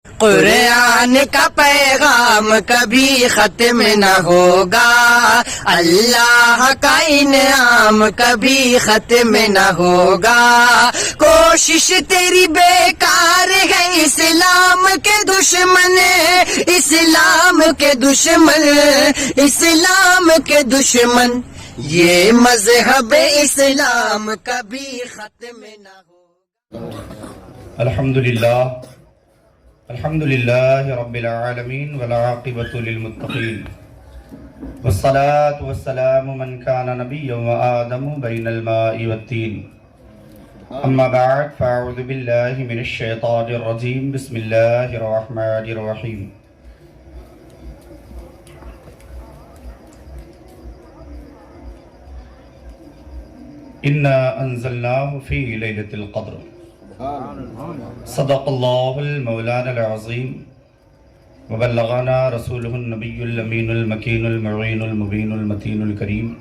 قرآن کا پیغام کبھی ختم نہ ہوگا، اللہ کا انعام کبھی ختم نہ ہوگا، کوشش تیری بیکار ہے اسلام کے دشمن، اسلام کے دشمن، اسلام کے دشمن، یہ مذہب اسلام کبھی ختم نہ ہوگا۔ الحمدللہ رب العالمین والعاقبۃ للمتقین والصلاة والسلام من کان نبیا وآدم بین الماء والتین، اما بعد فاعوذ باللہ من الشیطان الرجیم، بسم اللہ الرحمن الرحیم۔ انا انزلناہ فی لیلۃ القدر، صدق اللہ المولانا العظیم وبلغنا رسولہ النبی الامین المکین المعین المبین المتین الکریم،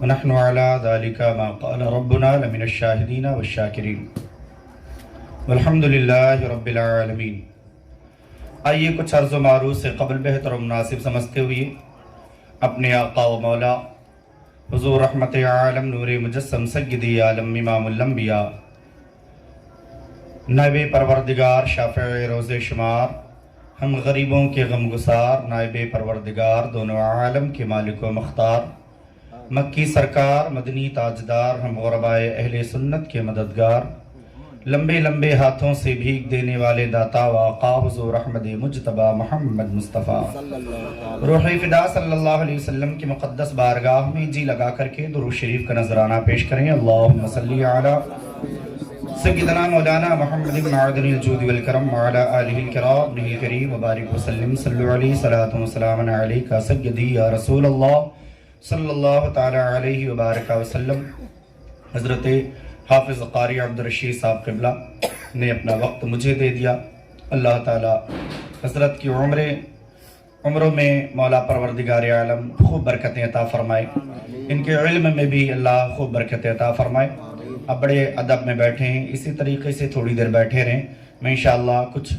ونحن علی ذلک ما قال ربنا لمن الشاہدین والشاکرین، والحمدللہ رب العالمین۔ آئیے کچھ عرض و معروض سے قبل بہتر و مناسب سمجھتے ہوئے اپنے آقا و مولا حضور رحمت عالم نور مجسم سیدی عالم امام الانبیاء نائب پروردگار شافع روز شمار، ہم غریبوں کے غم گسار، نائب پروردگار دونوں عالم کے مالک و مختار، مکی سرکار مدنی تاجدار، ہم غربائے اہل سنت کے مددگار، لمبے لمبے ہاتھوں سے بھیگ دینے والے داتا و آقا حضور احمد مجتبی محمد مصطفیٰ روح فدا صلی اللہ علیہ وسلم کی مقدس بارگاہ میں جی لگا کر کے درود شریف کا نذرانہ پیش کریں۔ اللہم صلی علی سیدنا مولانا محمد بن معدن الجود والکرم وعلی آلہ الکرام ابنہ الکریم وبارک وسلم، صلو علیہ صلاة و سلام علیکہ سیدی یا رسول اللہ صلی اللہ تعالی علیہ وبارک وسلم۔ حضرت حافظ قاری عبدالرشید صاحب قبلہ نے اپنا وقت مجھے دے دیا، اللہ تعالی حضرت کی عمروں میں مولا پروردگار عالم خوب برکتیں عطا فرمائے، ان کے علم میں بھی اللہ خوب برکتیں عطا فرمائے۔ اب بڑے ادب میں بیٹھے ہیں، اسی طریقے سے تھوڑی دیر بیٹھے رہیں، میں انشاءاللہ کچھ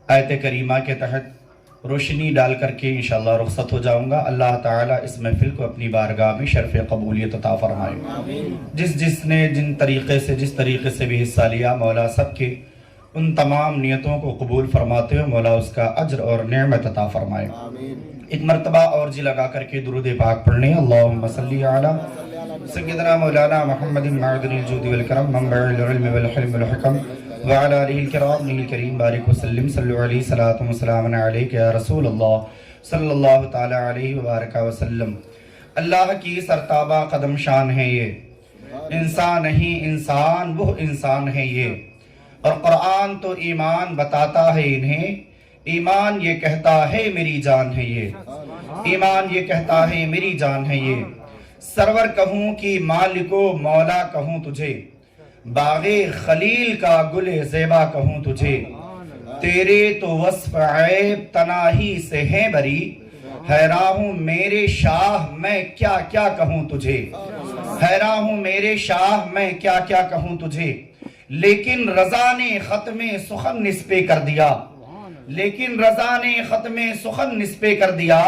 آیت کریمہ کے تحت روشنی ڈال کر کے انشاءاللہ رخصت ہو جاؤں گا۔ اللہ تعالیٰ اس محفل کو اپنی بارگاہ میں شرف قبولیت عطا فرمائے۔ جس نے جس طریقے سے بھی حصہ لیا، مولا سب کے ان تمام نیتوں کو قبول فرماتے ہوئے مولا اس کا اجر اور نعمت عطا فرمائے۔ ایک مرتبہ اور جی لگا کر کے درود پاک پڑھنے، اللہم صلی علی سیدنا مولانا محمد بن معدن الجود والکرم منبع العلم والحلم والحکم وعلی آلہ الکرام ابنہ الکریم بارک وسلم، صلو علیہ صلاة و سلام علیکہ یا رسول اللہ صلی اللہ تعالی علیہ وبارک وسلم۔ اللہ کی سرتابہ قدم شان ہے یہ، انسان نہیں انسان وہ انسان ہے یہ، اور قرآن تو ایمان بتاتا ہے انہیں، ایمان یہ کہتا ہے میری جان ہے یہ، ایمان یہ کہتا ہے میری جان ہے یہ، سرور کہوں کہ مالک و مولا کہوں تجھے، باغ خلیل کا گل زیبا کہوں تجھے، تیرے تو وصف عیب تناہی سے ہیں بری، حیران ہوں میرے شاہ میں کیا کیا کہوں تجھے، حیران ہوں میرے شاہ میں کیا کیا کہوں تجھے، لیکن رضا نے ختم سخن نسبے کر دیا، لیکن رضا نے ختم سخن نسبے کر دیا،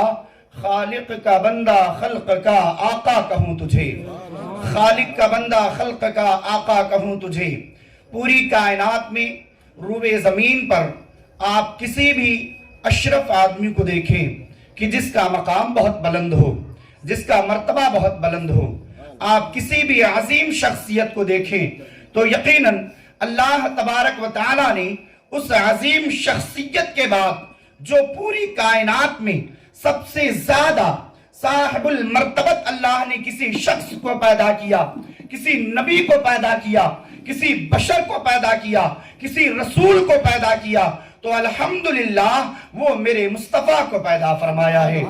خالق کا بندہ خلق کا آقا کہوں تجھے، خالق کا بندہ خلق کا آقا کہوں تجھے۔ پوری کائنات میں روئے زمین پر آپ کسی بھی اشرف آدمی کو دیکھیں کہ جس کا مقام بہت بلند ہو، جس کا مرتبہ بہت بلند ہو، آپ کسی بھی عظیم شخصیت کو دیکھیں تو یقیناً اللہ تبارک و تعالیٰ نے اس عظیم شخصیت کے بعد جو پوری کائنات میں سب سے زیادہ صاحب المرتبت اللہ نے کسی شخص کو پیدا کیا، کسی نبی کو پیدا کیا، کسی بشر کو پیدا کیا، کسی رسول کو پیدا کیا، تو الحمدللہ وہ میرے مصطفیٰ کو پیدا فرمایا ہے۔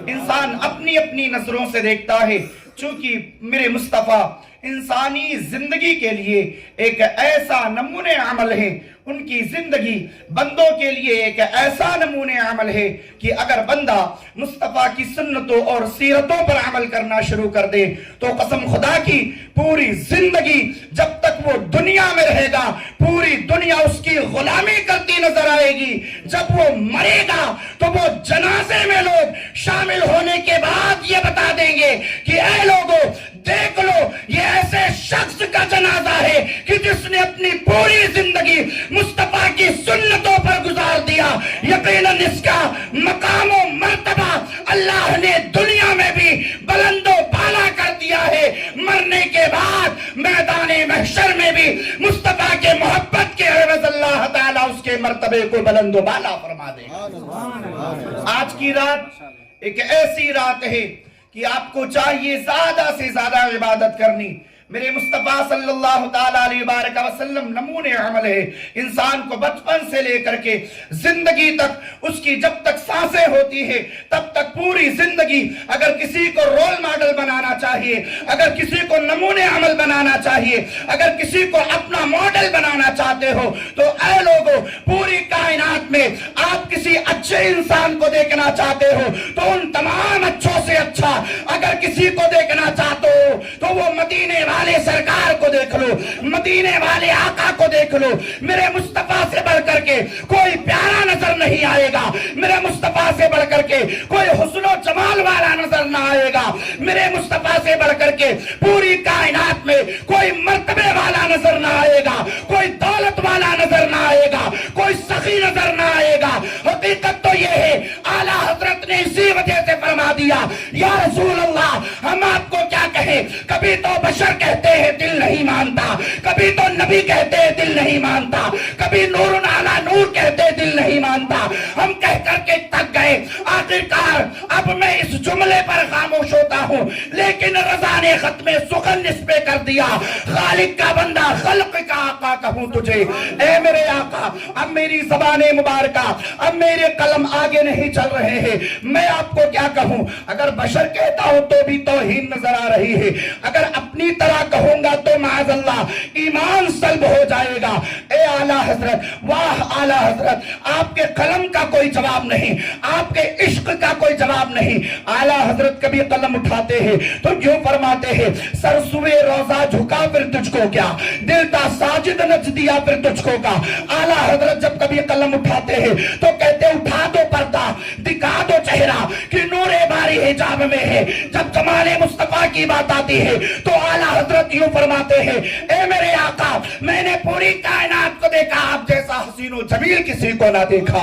انسان اپنی اپنی نظروں سے دیکھتا ہے، چونکہ میرے مصطفیٰ انسانی زندگی کے لیے ایک ایسا نمونے عمل ہے، ان کی زندگی بندوں کے لیے ایک ایسا نمونے عمل ہے کہ اگر بندہ مصطفیٰ کی سنتوں اور سیرتوں پر عمل کرنا شروع کر دے تو قسم خدا کی پوری زندگی جب تک وہ دنیا میں رہے گا پوری دنیا اس کی غلامی کرتی نظر آئے گی۔ جب وہ مرے گا تو وہ جنازے میں لوگ شامل ہونے کے بعد یہ بتا دیں گے کہ اے لوگوں دیکھ لو یہ ایسے شخص کا جنازہ ہے کہ جس نے اپنی پوری زندگی مصطفیٰ کی سنتوں پر گزار دیا۔ یقیناً اس کا مقام و مرتبہ اللہ نے دنیا میں بھی بلند و بالا کر دیا ہے، مرنے کے بعد میدان محشر میں بھی مصطفیٰ کے محبت کے عوض اللہ تعالیٰ اس کے مرتبے کو بلند و بالا فرما دے گا۔ آج کی رات ایک ایسی رات ہے کہ آپ کو چاہیے زیادہ سے زیادہ عبادت کرنی۔ میرے مصطفیٰ صلی اللہ تعالیٰ علیہ وآلہ وسلم نمونے عمل ہے، انسان کو بچپن سے لے کر کے زندگی تک اس کی جب تک سانسیں ہوتی ہے تب تک پوری زندگی اگر کسی کو رول ماڈل بنانا چاہیے، اگر کسی کو نمونے عمل بنانا چاہیے، اگر کسی کو اپنا ماڈل بنانا چاہتے ہو تو اے لوگوں پوری کائنات میں آپ کسی اچھے انسان کو دیکھنا چاہتے ہو تو ان تمام اچھوں سے اچھا اگر کسی کو دیکھنا چاہتے ہو تو وہ مدینے والے سرکار کو دیکھ لو، مدینے والے آقا کو دیکھ لو۔ میرے مصطفیٰ سے بڑھ کر کے کوئی پیارا نظر نہیں آئے گا، میرے مصطفیٰ سے بڑھ کر کے کوئی حسن و جمال والا نظر نہ آئے گا، میرے مصطفیٰ سے بڑھ کر کے پوری کائنات میں کوئی مرتبے والا نظر نہ آئے گا، کوئی دولت والا نظر نہ آئے گا، کوئی سخی نظر نہ آئے گا۔ حقیقت تو یہ ہے اعلیٰ حضرت نے اسی وجہ سے فرما دیا یا رسول اللہ ہم آپ کو کیا کہیں، کبھی تو بشر کہتے ہیں دل نہیں مانتا، کبھی تو نبی کہتے ہیں دل نہیں مانتا، کبھی نور علی نور کہتے دل نہیں مانتا، ہم کہہ کر کے تھک گئے۔ آخرکار اب میں اس جملے پر خاموش ہوتا ہوں لیکن رضا نے ختم سخن اس پہ کر دیا، خالق کا بندہ خلق کا آقا کہوں تجھے اے میرے آقا۔ اب میری زبان مبارکہ اب میرے قلم آگے نہیں چل رہے ہیں، میں آپ کو کیا کہوں، اگر بشر کہتا ہوں تو بھی توہین نظر آ رہی ہے، اگر اپنی طرح کہوں گا تو معاذ اللہ ایمان سلب ہو جائے گا۔ اے اعلیٰ حضرت، واہ اعلیٰ حضرت، آپ کے قلم کا کوئی جواب نہیں، آپ کے عشق کا کوئی جواب نہیں۔ اعلیٰ حضرت کبھی قلم اٹھاتے ہیں تو یوں فرماتے ہیں سر سوئے روزہ جھکا پھر تجھ کو کیا، دل تا ساجد نچ دیا پھر تجھ کو کا۔ اعلیٰ حضرت جب کبھی قلم اٹھاتے ہیں تو کہتے اٹھا دو پردہ دکھا دو چہرہ کہ نور باری حجاب میں ہے۔ جب جمال مصطفیٰ کی بات آتی ہے تو اعلیٰ حضرت یوں فرماتے ہیں اے میرے آقا میں نے پوری کائنات کو دیکھا، آپ جیسا حسین و جمیل کسی کو نہ دیکھا۔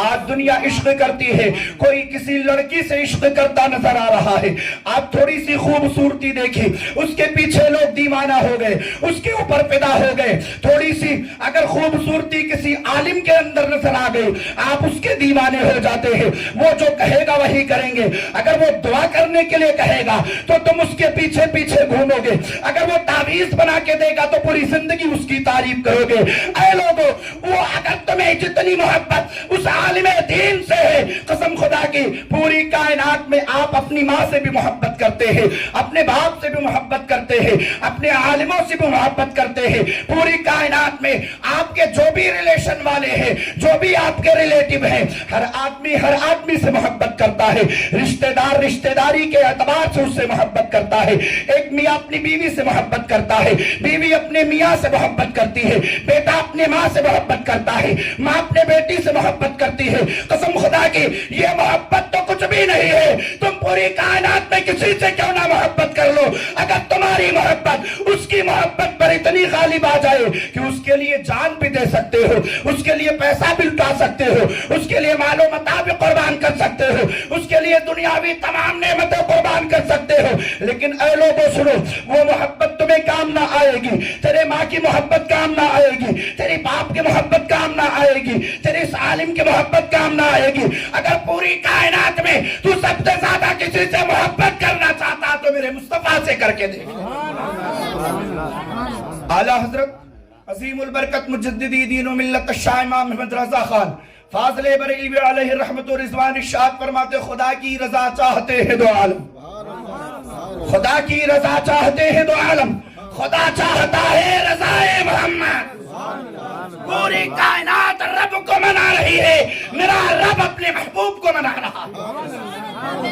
آج دنیا عشق کرتی ہے، کوئی کسی لڑکی سے عشق کرتا نظر آ رہا ہے، آپ تھوڑی سی خوبصورتی دیکھی اس کے پیچھے لوگ دیوانہ ہو گئے، اس کے اوپر فدا ہو گئے، تھوڑی سی اگر خوبصورتی کسی عالم کے اندر نظر آ گئی آپ اس کے دیوانے ہو جاتے ہیں، وہ جو کہے گا وہی کریں گے، اگر وہ دعا کرنے کے لیے کہے گا تو تم اس کے پیچھے پیچھے گھومو گے، اگر وہ تعویذ بنا کے دے گا تو پوری زندگی اس کی تعریف کرو گے۔ اے لوگو وہ اگر تمہیں جتنی محبت اس عالم دین سے ہے قسم خدا کی پوری کائنات میں آپ اپنی ماں سے بھی محبت کرتے ہیں، اپنے باپ سے بھی محبت کرتے ہیں، اپنے عالموں سے بھی محبت کرتے ہیں، پوری کائنات میں آپ کے جو بھی ریلیشن والے ہیں جو بھی آپ کے ریلیٹیو ہیں ہر آدمی سے محبت کرتا ہے، رشتہ دار رشتہ داری کے اعتبار سے اس سے محبت کرتا ہے، ایک میاں اپنی بیوی سے محبت کرتا ہے، بیوی اپنے میاں سے محبت کرتی ہے، بیٹا اپنے ماں سے محبت کرتا ہے، ماں اپنے بیٹی سے محبت کرتی ہے۔ قسم خدا کی یہ محبت تو کچھ بھی نہیں ہے، تم پوری کائنات میں کسی سے کیوں نہ محبت کر لو، اگر تمہاری محبت اس کی محبت پر اتنی غالب آ جائے کہ اس کے لیے جان بھی دے سکتے ہو، اس کے لیے پیسہ بھی لٹا سکتے ہو، اس کے لیے مال و متاع بھی قربان کر سکتے ہو، اس کے لیے دنیاوی تمام نعمتیں قربان کر سکتے ہو، لیکن اے لوگوں سنو وہ محبت تمہیں کام نہ آئے گی، تیرے ماں کی محبت کام نہ آئے گی، تیری باپ کی محبت کام نہ آئے گی، تیرے اس عالم کی محبت کام نہ آئے گی۔ اگر پوری کائنات میں تو سب سے زیادہ کسی سے محبت کرنا چاہتا تو میرے مصطفیٰ سے کر کے دیکھ۔ اعلیٰ حضرت عظیم البرکت مجددی دین و ملت الشاہ امام محمد رضا خان فاضل بریلوی علیہ رحمت و رضوان ارشاد فرماتے خدا کی رضا چاہتے ہیں دو عالم، خدا کی رضا چاہتے ہیں دو عالم، خدا چاہتا ہے رضائے محمد. پوری کائنات رب کو منا رہی ہے, میرا رب اپنے محبوب کو منا رہا.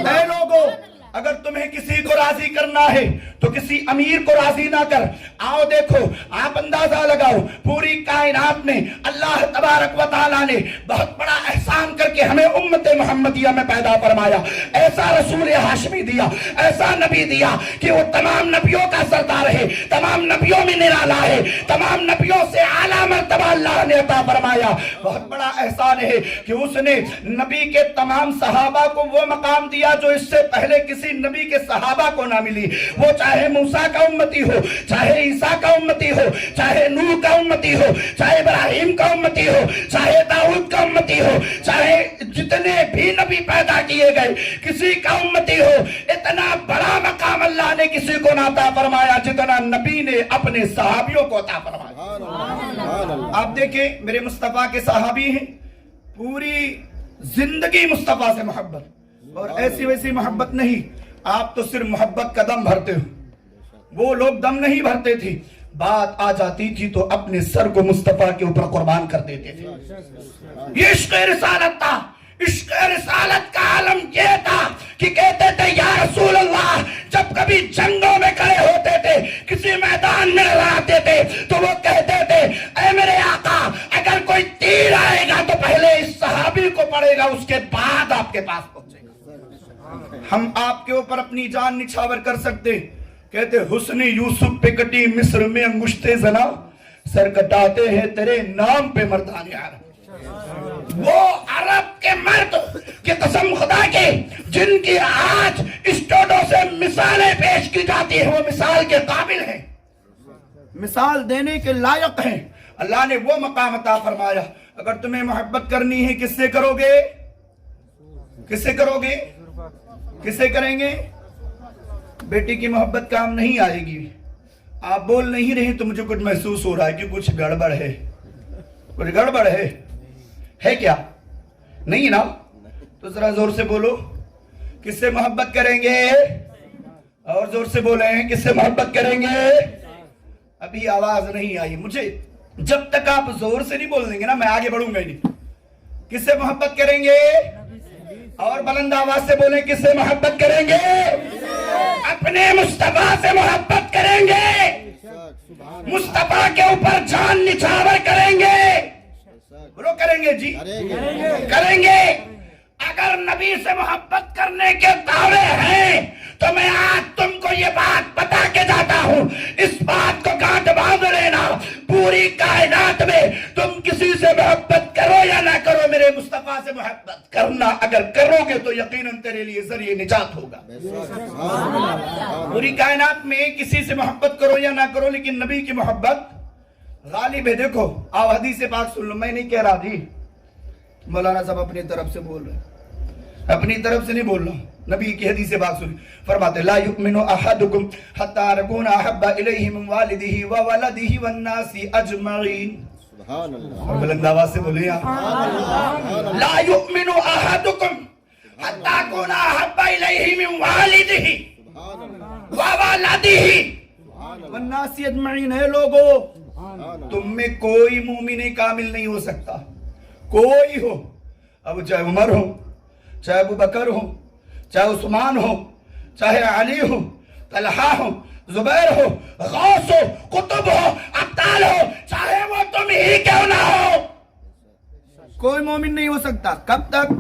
اے لوگو, اگر تمہیں کسی کو راضی کرنا ہے تو کسی امیر کو راضی نہ کر. آؤ دیکھو, آپ اندازہ لگاؤ, پوری کائنات میں اللہ تبارک و تعالیٰ نے بہت بڑا احسان کر کے ہمیں امت محمدیہ میں پیدا فرمایا. ایسا رسول ہاشمی دیا, ایسا نبی دیا کہ وہ تمام نبیوں کا سردار ہے, تمام نبیوں میں نرالا ہے, تمام نبیوں سے اعلیٰ مرتبہ اللہ نے عطا فرمایا. بہت بڑا احسان ہے کہ اس نے نبی کے تمام صحابہ کو وہ مقام دیا جو اس سے پہلے کسی نبی کے صحابہ کو نہ ملی. وہ چاہے موسیٰ کا امتی ہو, چاہے عیسیٰ کا امتی ہو, چاہے نوح کا امتی ہو, چاہے ابراہیم کا امتی ہو, چاہے داؤد کا امتی ہو, چاہے جتنے بھی نبی پیدا کیے گئے کسی کا امتی ہو, اتنا بڑا مقام اللہ نے کسی کو نہ عطا فرمایا جتنا نبی نے اپنے صحابیوں کو عطا فرمایا. آپ دیکھیں, میرے مصطفیٰ کے صحابی ہیں, پوری زندگی مصطفیٰ سے محبت, اور ایسی ویسی محبت نہیں. آپ تو صرف محبت کا دم بھرتے ہو, وہ لوگ دم نہیں بھرتے تھے. بات آ جاتی تھی تو اپنے سر کو مصطفیٰ کے اوپر قربان کر دیتے تھے. یہ عشق رسالت تھا. عشق رسالت کا عالم یہ تھا کہ کہتے تھے یا رسول اللہ, جب کبھی جنگوں میں کھڑے ہوتے تھے, کسی میدان میں لڑاتے تھے, تو وہ کہتے تھے اے میرے آقا, اگر کوئی تیر آئے گا تو پہلے اس صحابی کو پڑے گا, اس کے بعد آپ کے پاس پہنچے گا. ہم آپ کے اوپر اپنی جان نچھاور کر سکتے. کہتے حسن یوسف پہ کٹی مصر میں انگشتے زنا, سر کٹاتے ہیں تیرے نام پہ مردان عرب. وہ عرب کے مرد کی قسم خدا کی جن کی آج اسٹوڈو سے مثالیں پیش کی جاتی ہیں, وہ مثال کے قابل ہیں, مثال دینے کے لائق ہیں. اللہ نے وہ مقام عطا فرمایا. اگر تمہیں محبت کرنی ہے کس سے کرو گے, کس سے کرو گے, کس سے کریں گے؟ بیٹی کی محبت کام نہیں آئے گی. آپ بول نہیں رہے تو مجھے کچھ محسوس ہو رہا ہے کہ کچھ گڑبڑ ہے, کچھ گڑبڑ ہے کیا؟ نہیں نا؟ تو ذرا زور سے بولو, کس سے محبت کریں گے؟ اور زور سے بولیں, کس سے محبت کریں گے؟ ابھی آواز نہیں آئی مجھے. جب تک آپ زور سے نہیں بول دیں گے نا, میں آگے بڑھوں گا ہی نہیں. کس سے محبت کریں گے؟ اور بلند آواز سے بولیں, کس سے محبت کریں گے؟ اپنے مصطفیٰ سے محبت کریں گے, مصطفیٰ کے اوپر جان نچھاور کریں گے. بولو کریں گے جی, کریں گے. اگر نبی سے محبت کرنے کے دعوے ہیں تو میں آج تم کو یہ بات بتا کے جاتا ہوں, اس بات کو گانٹ باندھ لینا. پوری کائنات میں تم کسی سے محبت کرو یا نہ کرو, میرے مصطفیٰ سے محبت کرنا اگر کرو گے تو یقیناً تیرے لیے ذریعہ نجات ہوگا. پوری کائنات میں کسی سے محبت کرو یا نہ کرو, لیکن نبی کی محبت غالب ہے. دیکھو آؤ حدیث پاک سن لو, میں نہیں کہہ رہا تھی, مولانا صاحب اپنی طرف سے بول رہے ہیں, اپنی طرف سے نہیں بول رہا. نبی کی حدیث پاک سن, فرماتے لا یؤمن احدکم حتی اکون احب الیہ من والدہ وولدہ والناس اجمعین. سبحان اللہ. بلند آواز سے بولیں آپ, لا یؤمن احدکم حتی اکون احب الیہ من والدہ وولدہ والناس اجمعین. ہے لوگو, تم میں کوئی مومن کامل نہیں ہو سکتا, کوئی ہو, اب چاہے عمر ہو, چاہے ابو بکر ہو, چاہے عثمان ہو, چاہے علی ہو, طلحہ ہو, زبیر ہو, غوث ہو, قطب ہو, ابطال ہو, چاہے وہ تم ہی کیوں نہ ہو, کوئی مومن نہیں ہو سکتا. کب تک؟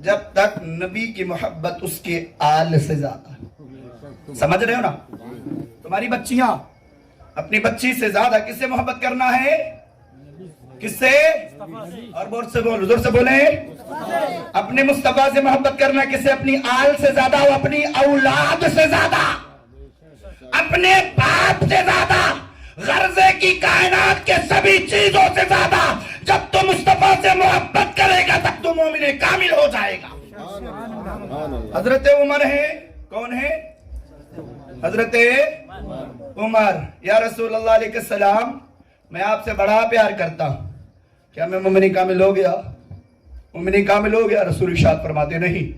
جب تک نبی کی محبت اس کے آل سے زیادہ. سمجھ رہے ہو نا؟ تمہاری بچیاں اپنی بچی سے زیادہ کس سے محبت کرنا ہے؟ کس سے؟ اور زور سے بولیں, اپنے مصطفیٰ سے محبت کرنا کس سے؟ اپنی آل سے زیادہ, اپنی اولاد سے زیادہ, اپنے باپ سے زیادہ, غرضے کی کائنات کے سبھی چیزوں سے زیادہ. جب تو مصطفیٰ سے محبت کرے گا تب تو مومن کامل ہو جائے گا. حضرت عمر ہے, کون ہے؟ حضرت عمر. یا رسول اللہ علیہ السلام, میں آپ سے بڑا پیار کرتا ہوں, کیا میں مومن کامل ہو گیا؟ مومن کامل ہو گیا؟ رسول ارشاد فرماتے نہیں.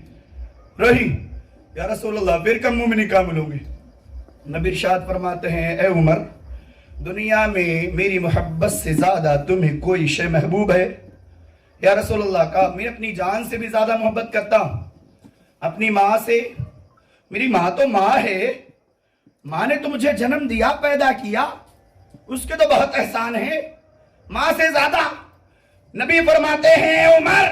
یا رسول اللہ پھر کم مومن کامل ہوں گے؟ نبی ارشاد فرماتے ہیں اے عمر, دنیا میں میری محبت سے زیادہ تمہیں کوئی شے محبوب ہے؟ یا رسول اللہ کہا میں اپنی جان سے بھی زیادہ محبت کرتا ہوں، اپنی ماں سے۔ میری ماں تو ماں ہے، ماں نے تو مجھے جنم دیا، پیدا کیا، اس کے تو بہت احسان ہے، ماں سے زیادہ۔ نبی فرماتے ہیں عمر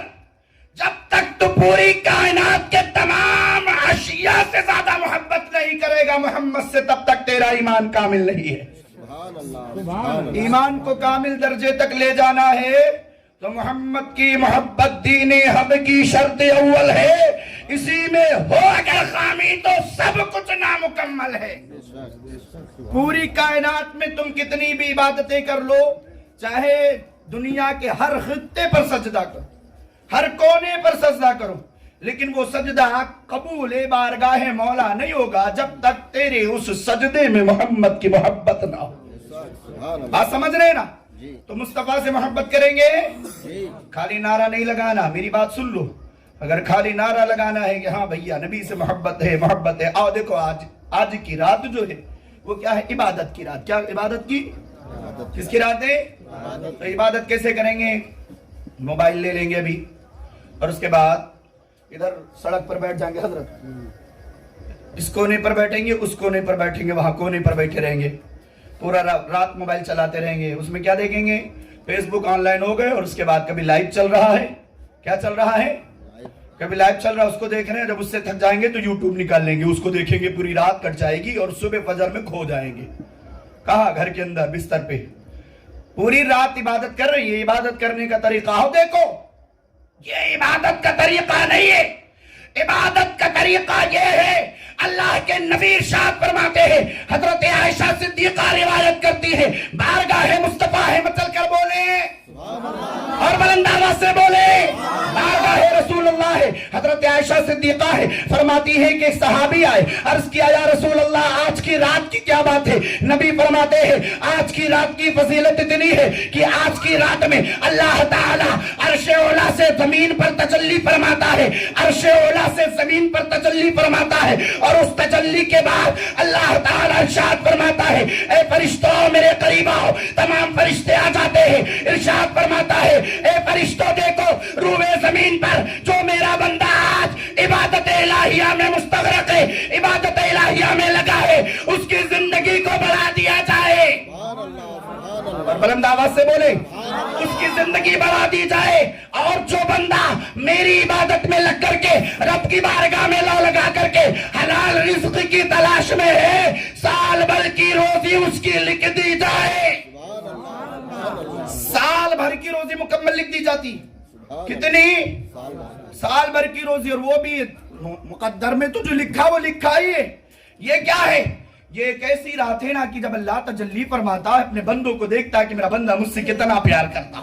جب تک تو پوری کائنات کے تمام اشیاء سے زیادہ محبت نہیں کرے گا محمد سے، تب تک تیرا ایمان کامل نہیں ہے۔ ایمان کو کامل درجے تک لے جانا ہے تو محمد کی محبت دین حق کی شرط اول ہے، اسی میں ہو اگر خامی تو سب کچھ نامکمل ہے۔ پوری کائنات میں تم کتنی بھی عبادتیں کر لو، چاہے دنیا کے ہر خطے پر سجدہ کرو، ہر کونے پر سجدہ کرو، لیکن وہ سجدہ قبول بارگاہ مولا نہیں ہوگا جب تک تیرے اس سجدے میں محمد کی محبت نہ ہو۔ بات سمجھ رہے نا؟ تو مصطفیٰ سے محبت کریں گے، خالی نعرہ نہیں لگانا، میری بات سن لو۔ اگر خالی نعرہ لگانا ہے کہ ہاں بھیا نبی سے محبت ہے محبت ہے، آؤ دیکھو آج کی رات جو ہے وہ کیا ہے؟ عبادت کی رات۔ کیا عبادت کی؟ کس کی رات ہے؟ تو عبادت کیسے کریں گے؟ موبائل لے لیں گے ابھی، اور اس کے بعد ادھر سڑک پر بیٹھ جائیں گے، حضرت اس کونے پر بیٹھیں گے، اس کونے پر بیٹھیں گے، وہاں کونے پر بیٹھے رہیں گے، پورا رات موبائل چلاتے رہیں گے۔ اس میں کیا دیکھیں گے؟ فیس بک آن لائن ہو گئے، اور اس کے بعد کبھی لائیو چل رہا ہے، کیا چل رہا ہے؟ کبھی لائیو چل رہا ہے، اس کو دیکھ رہے ہیں، جب اس سے تھک جائیں گے تو یوٹیوب نکال لیں گے، اس کو دیکھیں گے، پوری رات کٹ جائے گی اور صبح فجر میں کھو جائیں گے۔ کہاں؟ گھر کے اندر بستر پہ پوری رات عبادت کر رہی ہے۔ عبادت کرنے کا طریقہ ہو دیکھو، یہ عبادت کا طریقہ نہیں ہے۔ عبادت کا طریقہ یہ ہے، اللہ کے نبی ارشاد فرماتے ہیں، حضرت عائشہ صدیقہ روایت کرتی ہے، بارگاہ مصطفیٰ ہے، مچل کر بولیں اور بلند آواز سے بولیں، بارگاہ رسول اللہ ہے، حضرت عائشہ صدیقہ ہے، فرماتی ہے کہ ایک صحابی آئے، عرض کیا یا رسول اللہ آج کی رات کی کیا بات ہے؟ نبی فرماتے ہیں آج کی رات کی فضیلت اتنی ہے کہ آج کی رات میں اللہ تعالی عرش اولا سے زمین پر تجلی فرماتا ہے، عرش اولا سے زمین پر تجلی فرماتا ہے، اور اس تجلی کے بعد اللہ تعالی ارشاد فرماتا ہے اے فرشتوں میرے قریب آؤ، تمام فرشتے آ جاتے ہیں، ارشاد فرماتا ہے اے فرشتوں دیکھو روئے زمین پر جو میرا بندہ آج عبادت الہیہ میں مستغرق ہے، عبادت الہیہ میں لگا ہے، اس کی زندگی کو بڑھا دیا جائے، اور بلند آواز سے بولیں اس کی زندگی بڑھا دی جائے، اور جو بندہ میری عبادت میں لگ کر کے رب کی بارگاہ میں لو لگا کر کے حلال رزق کی تلاش میں ہے، سال بھر کی روزی اس کی لکھ دی جائے، سال بھر کی روزی مکمل لکھ دی جاتی۔ کتنی؟ سال بھر کی روزی، اور وہ بھی مقدر میں تو جو لکھا وہ لکھا ہی ہے۔ یہ کیا ہے؟ یہ ایک ایسی رات ہے نا کہ جب اللہ تجلی فرماتا ہے، اپنے بندوں کو دیکھتا ہے کہ میرا بندہ مجھ سے کتنا پیار کرتا،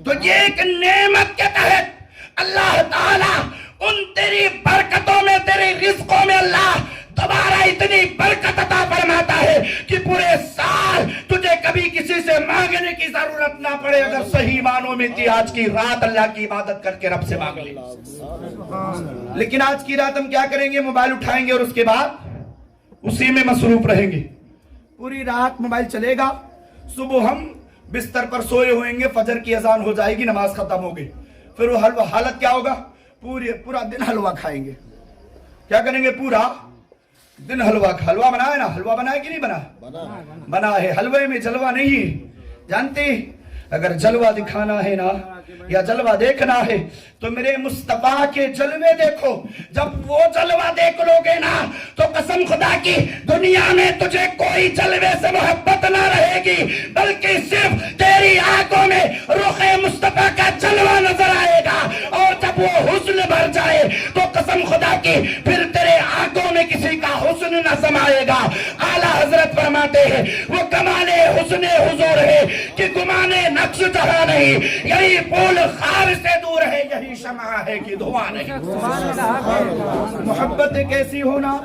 تو یہ ایک نعمت کے تحت اللہ تعالیٰ ان تیری برکتوں میں، تیری رزقوں میں اللہ دوبارہ اتنی برکت عطا فرماتا ہے کہ پورے سال تجھے کبھی کسی سے مانگنے کی ضرورت نہ پڑے، اگر صحیح معنوں میں تھی آج کی رات اللہ کی عبادت کر کے رب سے مانگ لے۔ لیکن آج کی رات ہم کیا کریں گے؟ موبائل اٹھائیں گے اور اس کے بعد اسی میں مصروف رہیں گے، پوری رات موبائل چلے گا، صبح ہم بستر پر سوئے ہوئیں گے، فجر کی اذان ہو جائے گی، نماز ختم ہوگی، پھر وہ حالت کیا ہوگا؟ پورا دن حلوہ کھائیں گے۔ کیا کریں گے؟ پورا دن حلوہ بنا ہے نا؟ حلوہ بنا ہے کہ نہیں بنا؟ بنا ہے۔ حلوے میں جلوہ نہیں جانتے؟ اگر جلوہ دکھانا ہے نا یا جلوہ دیکھنا ہے تو میرے مصطفیٰ کے جلوے دیکھو، جب وہ جلوہ دیکھ لو گے نا تو قسم خدا کی دنیا میں تجھے کوئی جلوے سے محبت نہ رہے گی، بلکہ صرف تیری آنکھوں میں رخ مصطفیٰ کا جلوہ نظر آئے گا، اور جب وہ حسن بھر جائے تو قسم خدا کی پھر تیرے آنکھوں میں کسی کا حسن نہ سمائے گا۔ اعلیٰ حضرت فرماتے ہیں وہ کمال حسن حضور ہے کہ گمانے نقش جہاں نہیں، یہی پھول خار سے دور ہے، یہی شمع ہے کہ دھواں نہیں۔ محبت کیسی ہونا؟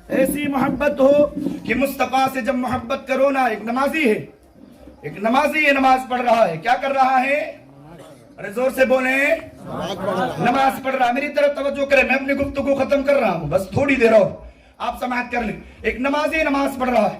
ایسی محبت ہو کہ مصطفیٰ سے جب محبت کرو نا، ایک نمازی ہے، ایک نمازی ہے، نماز پڑھ رہا ہے، کیا کر رہا ہے؟ ارے زور سے بولیں، نماز پڑھ رہا ہے۔ میری طرف توجہ کریں، میں اپنی گفتگو ختم کر رہا ہوں، بس تھوڑی دیر اور آپ سماعت کر لیں۔ ایک نمازی نماز پڑھ رہا ہے،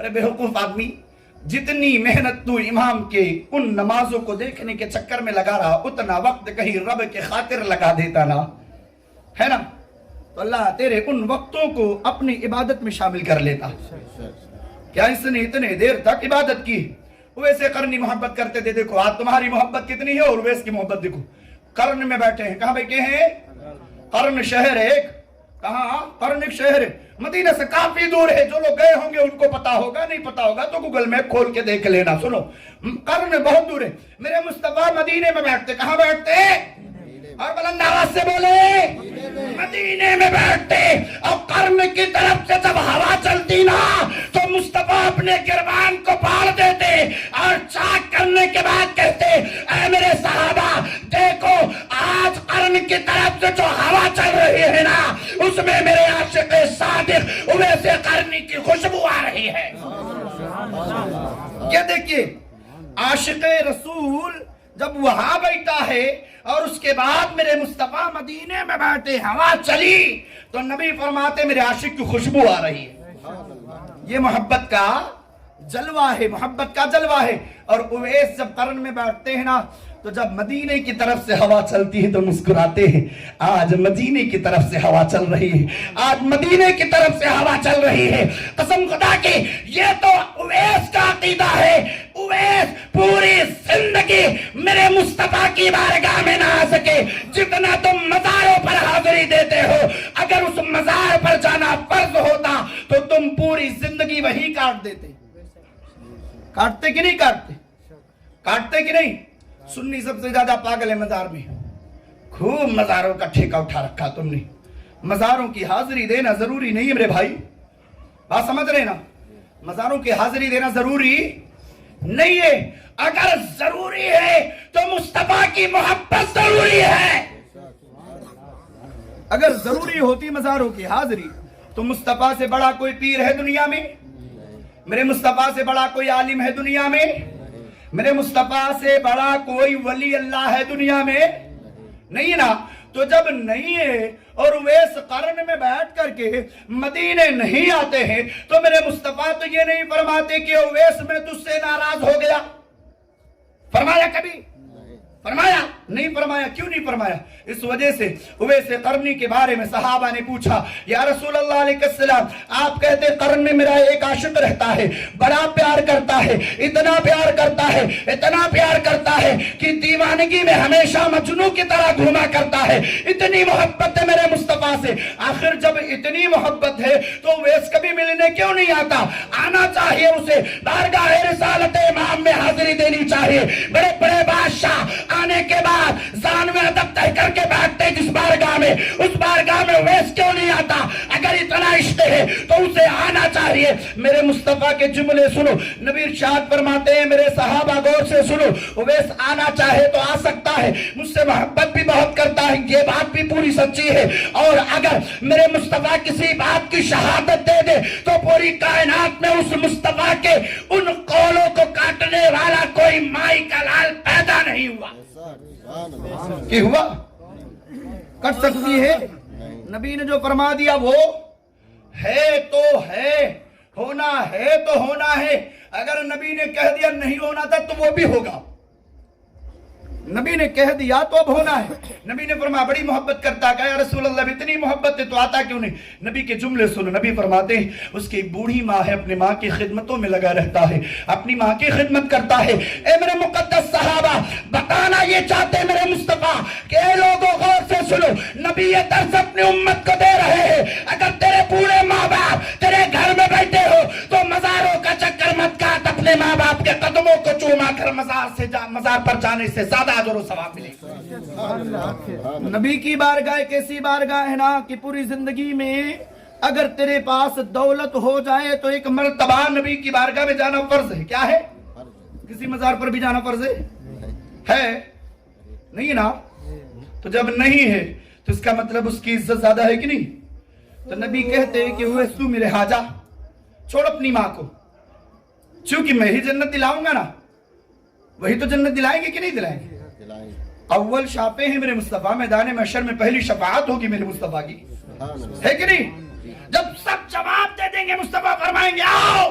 ارے بیوقوف آدمی، جتنی محنت تو امام کے ان نمازوں کو دیکھنے کے چکر میں لگا رہا، اتنا وقت کہیں رب کے خاطر لگا دیتا نا، ہے نا، تو اللہ تیرے ان وقتوں کو اپنی عبادت میں شامل کر لیتا۔ کیا اس نے اتنے دیر تک عبادت کی؟ اویس قرنی محبت کرتے تھے، دیکھو آج تمہاری محبت کتنی ہے اور اویس کی محبت دیکھو۔ قرن میں بیٹھے ہیں، کہاں بیٹھے ہیں؟ قرن شہر ہے ایک، کہاں؟ قرن ایک شہر ہے، مدینہ سے کافی دور ہے، جو لوگ گئے ہوں گے ان کو پتا ہوگا، نہیں پتا ہوگا تو گوگل میپ کھول کے دیکھ لینا۔ سنو، قرن میں بہت دور ہے، میرے مصطفیٰ مدینے میں بیٹھتے، کہاں بیٹھتے؟ اور بلند آواز سے بولے، مدینے میں بیٹھتے، اور قرن کی طرف سے جب ہوا چلتی نا تو مصطفیٰ اپنے گربان کو پھاڑ دیتے اور چاک کرنے کے بعد کہتے، اے میرے صحابہ دیکھو آج قرن کی طرف سے جو ہوا چل رہی ہے نا اس میں میرے عاشق صادق اویس قرنی کی خوشبو آ رہی ہے۔ یہ دیکھیے عاشق رسول جب وہاں بیٹھا ہے اور اس کے بعد میرے مصطفیٰ مدینے میں بیٹھے، ہوا چلی تو نبی فرماتے میرے عاشق کی خوشبو آ رہی ہے۔ یہ محبت کا جلوہ ہے، محبت کا جلوہ ہے۔ اور اویس جب قرن میں بیٹھتے ہیں نا تو جب مدینے کی طرف سے ہوا چلتی ہے تو مسکراتے ہیں، آج مدینے کی طرف سے ہوا چل رہی ہے، آج مدینے کی طرف سے ہوا چل رہی ہے۔ قسم خدا کی یہ تو اویس کا عقیدہ ہے، اویس پوری زندگی میرے مصطفیٰ کی بارگاہ میں نہ آ سکے، جتنا تم مزاروں پر حاضری دیتے ہو، اگر اس مزار پر جانا فرض ہوتا تو تم پوری زندگی وہی کاٹ دیتے۔ کاٹتے کہ نہیں کاٹتے؟ کاٹتے کہ نہیں؟ سنی سب سے زیادہ پاگل ہے مزار میں، خوب مزاروں کا ٹھیکہ اٹھا رکھا تم نے۔ مزاروں کی حاضری دینا ضروری نہیں ہے میرے بھائی، بات سمجھ رہے نا؟ مزاروں کی حاضری دینا ضروری نہیں ہے، اگر ضروری ہے تو مصطفیٰ کی محبت ضروری ہے۔ اگر ضروری ہوتی مزاروں کی حاضری تو مصطفیٰ سے بڑا کوئی پیر ہے دنیا میں؟ میرے مصطفیٰ سے بڑا کوئی عالم ہے دنیا میں؟ میرے مصطفیٰ سے بڑا کوئی ولی اللہ ہے دنیا میں؟ نہیں نا؟ تو جب نہیں ہے اور اویس قرن میں بیٹھ کر کے مدینے نہیں آتے ہیں تو میرے مصطفیٰ تو یہ نہیں فرماتے کہ اویس میں تجھ سے ناراض ہو گیا۔ فرمایا کبھی؟ فرمایا نہیں فرمایا۔ کیوں نہیں فرمایا؟ اس وجہ سے اویس قرنی کے بارے میں صحابہ نے پوچھا، یا رسول اللہ علیہ السلام آپ کہتے قرن میں میرا ایک عاشق رہتا ہے، بڑا پیار کرتا ہے، اتنا پیار کرتا ہے، اتنا پیار کرتا ہے کہ دیوانگی میں ہمیشہ مجنوں کی طرح گھوما کرتا ہے، اتنی محبت ہے میرے مصطفیٰ سے۔ آخر جب اتنی محبت ہے تو اویس کبھی ملنے کیوں نہیں آتا؟ آنا چاہیے اسے، بارگاہ رسالت امام میں حاضری دینی چاہیے۔ بڑے بڑے بادشاہ آنے کے بعد زان میں ادب طے کر کے بیٹھتے جس بارگاہ میں، اس بارگاہ میں اویس کیوں نہیں آتا؟ اگر اتنا عشق ہے تو اسے آنا چاہیے۔ میرے مصطفیٰ کے جملے سنو، نبی ارشاد فرماتے ہیں میرے صحابہ غور سے سنو، اویس آنا چاہے تو آ سکتا ہے، مجھ سے محبت بھی بہت کرتا ہے، یہ بات بھی پوری سچی ہے، اور اگر میرے مصطفیٰ کسی بات کی شہادت دے دے تو پوری کائنات میں اس مصطفیٰ کے ان قولوں کو کاٹنے والا کوئی مائی کا لال پیدا نہیں ہوا۔ کہ ہوا؟ کٹ سکتی ہے؟ نبی نے جو فرما دیا وہ ہے تو ہے، ہونا ہے تو ہونا ہے، اگر نبی نے کہہ دیا نہیں ہونا تھا تو وہ بھی ہوگا، نبی نے کہہ دیا تو اب ہونا ہے۔ نبی نے فرمایا بڑی محبت کرتا، کہا یا رسول اللہ اتنی محبت ہے تو آتا کیوں نہیں؟ نبی کے جملے سنو، نبی فرماتے ہیں اس کی بوڑھی ماں ہے، اپنی ماں کی خدمتوں میں لگا رہتا ہے، اپنی ماں کی خدمت کرتا ہے۔ اے میرے مقدس صحابہ بتانا یہ چاہتے میرے مصطفیٰ کہ اے لوگوں غور سے سنو، نبی یہ درس اپنی امت کو دے رہے ہیں، اگر تیرے بوڑھے ماں باپ تیرے گھر میں بیٹھے ہو تو مزاروں کا چکر مت کاٹ، اپنے ماں باپ کے قدموں کو چوما کر مزار پر جانے سے زیادہ اجر و ثواب ملے۔ نبی کی بارگاہ کیسی بارگاہ ہے نا کہ پوری زندگی میں اگر تیرے پاس دولت ہو جائے تو ایک مرتبہ نبی کی بارگاہ میں جانا فرض ہے۔ کیا ہے؟ کسی مزار پر بھی جانا فرض ہے؟ نہیں نا؟ تو جب نہیں ہے تو اس کا مطلب اس کی عزت زیادہ ہے کہ نہیں؟ تو نبی کہتے ہیں کہ اویس تو میرے ہاں جا، چھوڑ اپنی ماں کو، چونکہ میں ہی جنت دلاؤں گا نا، وہی تو جنت دلائیں گے کہ نہیں دلائیں گے؟ اول شافع ہیں میرے مصطفیٰ، میدان محشر میں پہلی شفاعت ہوگی میرے مصطفیٰ کی، ہے کہ نہیں؟ جب سب جواب دے دیں گے مصطفیٰ فرمائیں گے آؤ